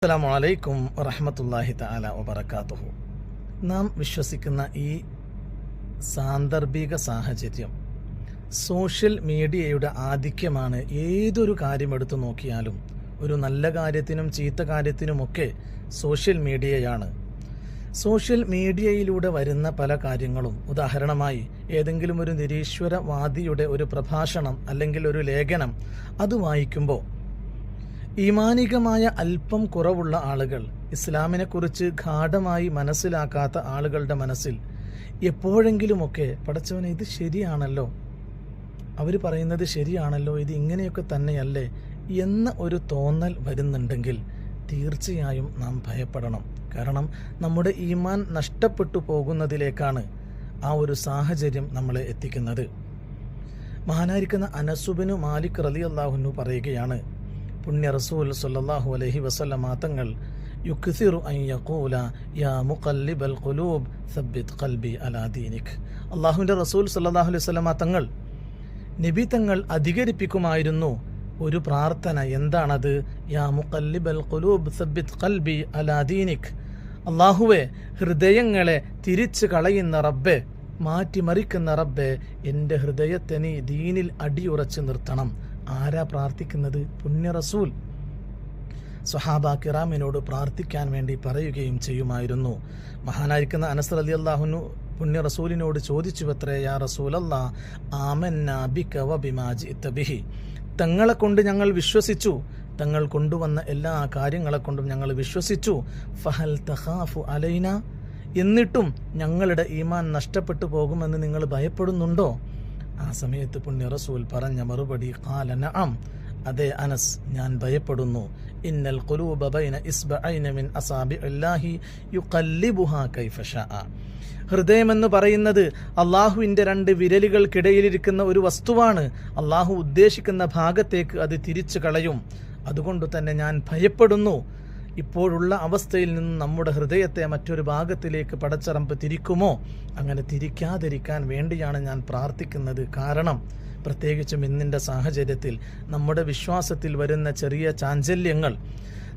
അസ്സലാമു അലൈക്കും വറഹ്മത്തുള്ളാഹി തആല വബറകാതുഹു. നാം വിശ്വസിക്കുന്ന ഈ സാന്ദർഭിക സാഹചര്യം സോഷ്യൽ മീഡിയയുടെ ആധിക്യമാണ്. ഏതൊരു കാര്യം എടുത്തു നോക്കിയാലും ഒരു നല്ല കാര്യത്തിനും ചീത്ത കാര്യത്തിനുമൊക്കെ സോഷ്യൽ മീഡിയയാണ്. സോഷ്യൽ മീഡിയയിലൂടെ വരുന്ന പല കാര്യങ്ങളും, ഉദാഹരണമായി ഏതെങ്കിലും ഒരു നിരീശ്വരവാദിയുടെ ഒരു പ്രഭാഷണം അല്ലെങ്കിൽ ഒരു ലേഖനം, അത് വായിക്കുമ്പോൾ ഈമാനികമായ അല്പം കുറവുള്ള ആളുകൾ, ഇസ്ലാമിനെക്കുറിച്ച് ഗാഢമായി മനസ്സിലാക്കാത്ത ആളുകളുടെ മനസ്സിൽ എപ്പോഴെങ്കിലുമൊക്കെ പടച്ചവനെ ഇത് ശരിയാണല്ലോ, അവർ പറയുന്നത് ശരിയാണല്ലോ, ഇത് ഇങ്ങനെയൊക്കെ തന്നെയല്ലേ എന്ന ഒരു തോന്നൽ വരുന്നുണ്ടെങ്കിൽ തീർച്ചയായും നാം ഭയപ്പെടണം. കാരണം നമ്മുടെ ഈമാൻ നഷ്ടപ്പെട്ടു പോകുന്നതിലേക്കാണ് ആ ഒരു സാഹചര്യം നമ്മളെ എത്തിക്കുന്നത്. മഹാനായിരിക്കുന്ന അനസ് ബിൻ മാലിക് റളിയല്ലാഹു അൻഹു പറയുകയാണ്, പുണ്യ റസൂൽ സല്ലല്ലാഹു അലൈഹി വസല്ലമ തങ്ങൾ യുക്സിറു അൻ യഖൂല യാ മുഖല്ലിബൽ ഖുലൂബ് സബ്ബിത് ഖൽബി അലാ ദീനിക്. അല്ലാഹുവിൻ്റെ റസൂൽ സല്ലല്ലാഹു അലൈഹി വസല്ലമ തങ്ങൾ, നബി തങ്ങൾ അധികരിപ്പിക്കുമായിരുന്നു ഒരു പ്രാർത്ഥന. എന്താണത്? യാ മുഖല്ലിബൽ ഖുലൂബ് സബ്ബിത് ഖൽബി അലാ ദീനിക്. അല്ലാഹുവേ, ഹൃദയങ്ങളെ തിരിച്ചു കളയുന്ന റബ്ബേ, മാറ്റിമറിക്കുന്ന റബ്ബേ, എൻ്റെ ഹൃദയത്തെ നീ ദീനിൽ അടിയുറച്ച് നിർത്തണം. ആരാ പ്രാർത്ഥിക്കുന്നത്? പുണ്യ റസൂൽ. സ്വഹാബ കിറാമിനോട് പ്രാർത്ഥിക്കാൻ വേണ്ടി പറയുകയും ചെയ്യുമായിരുന്നു. മഹാനായിരിക്കുന്ന അനസ് റളിയല്ലാഹു അൻഹു പുണ്യ റസൂലിനോട് ചോദിച്ചുവത്രേ, യാ റസൂലല്ലാ ആമന്നാ ബിക വബിമാ ജിഅത ബിഹി. തങ്ങളെ കൊണ്ട് ഞങ്ങൾ വിശ്വസിച്ചു, തങ്ങൾ കൊണ്ടുവന്ന എല്ലാ കാര്യങ്ങളെ കൊണ്ടും ഞങ്ങൾ വിശ്വസിച്ചു. ഫഹൽ തഖാഫു അലൈന, എന്നിട്ടും ഞങ്ങളുടെ ഈമാൻ നഷ്ടപ്പെട്ടു പോകുമെന്ന് നിങ്ങൾ ഭയപ്പെടുന്നുണ്ടോ? ആ സമയത്ത് പുണ്യ റസൂൽ പറഞ്ഞ മറുപടി, ഖാല നഅം, അതെ അനസ്, ഞാൻ ഭയപ്പെടുന്നു. ഇന്നൽ ഖുലൂബ ബൈന ഇസ്ബഅൈന മിൻ അസാബിഇല്ലാഹി യുഖല്ലിബുഹാ കൈഫ ശാഅ. ഹൃദയമെന്ന് പറയുന്നത് അള്ളാഹുവിൻ്റെ രണ്ട് വിരലുകൾക്കിടയിലിരിക്കുന്ന ഒരു വസ്തുവാണ്. അള്ളാഹു ഉദ്ദേശിക്കുന്ന ഭാഗത്തേക്ക് അത് തിരിച്ചു കളയും. അതുകൊണ്ട് തന്നെ ഞാൻ ഭയപ്പെടുന്നു, ഇപ്പോഴുള്ള അവസ്ഥയിൽ നിന്ന് നമ്മുടെ ഹൃദയത്തെ മറ്റൊരു ഭാഗത്തിലേക്ക് പടച്ചറമ്പ് തിരിക്കുമോ? അങ്ങനെ തിരിക്കാതിരിക്കാൻ വേണ്ടിയാണ് ഞാൻ പ്രാർത്ഥിക്കുന്നത്. കാരണം പ്രത്യേകിച്ചും ഇന്നിൻ്റെ സാഹചര്യത്തിൽ നമ്മുടെ വിശ്വാസത്തിൽ വരുന്ന ചെറിയ ചാഞ്ചല്യങ്ങൾ,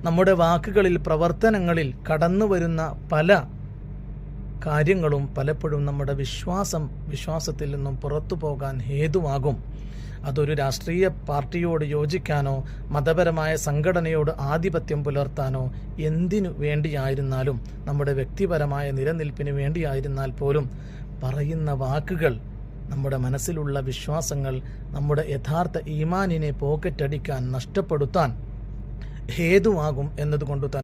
നമ്മുടെ വാക്കുകളിൽ, പ്രവർത്തനങ്ങളിൽ കടന്നു വരുന്ന പല കാര്യങ്ങളും പലപ്പോഴും നമ്മുടെ വിശ്വാസത്തിൽ നിന്നും പുറത്തു പോകാൻ ഹേതുവാകും. അതൊരു രാഷ്ട്രീയ പാർട്ടിയോട് യോജിക്കാനോ മതപരമായ സംഘടനയോട് ആധിപത്യം പുലർത്താനോ എന്തിനു വേണ്ടിയായിരുന്നാലും, നമ്മുടെ വ്യക്തിപരമായ നിലനിൽപ്പിന് വേണ്ടിയായിരുന്നാൽ പോലും പറയുന്ന വാക്കുകൾ നമ്മുടെ മനസ്സിലുള്ള വിശ്വാസങ്ങൾ, നമ്മുടെ യഥാർത്ഥ ഈമാനിനെ പോക്കറ്റടിക്കാൻ, നഷ്ടപ്പെടുത്താൻ ഹേതുവാകും എന്നതുകൊണ്ട് തന്നെ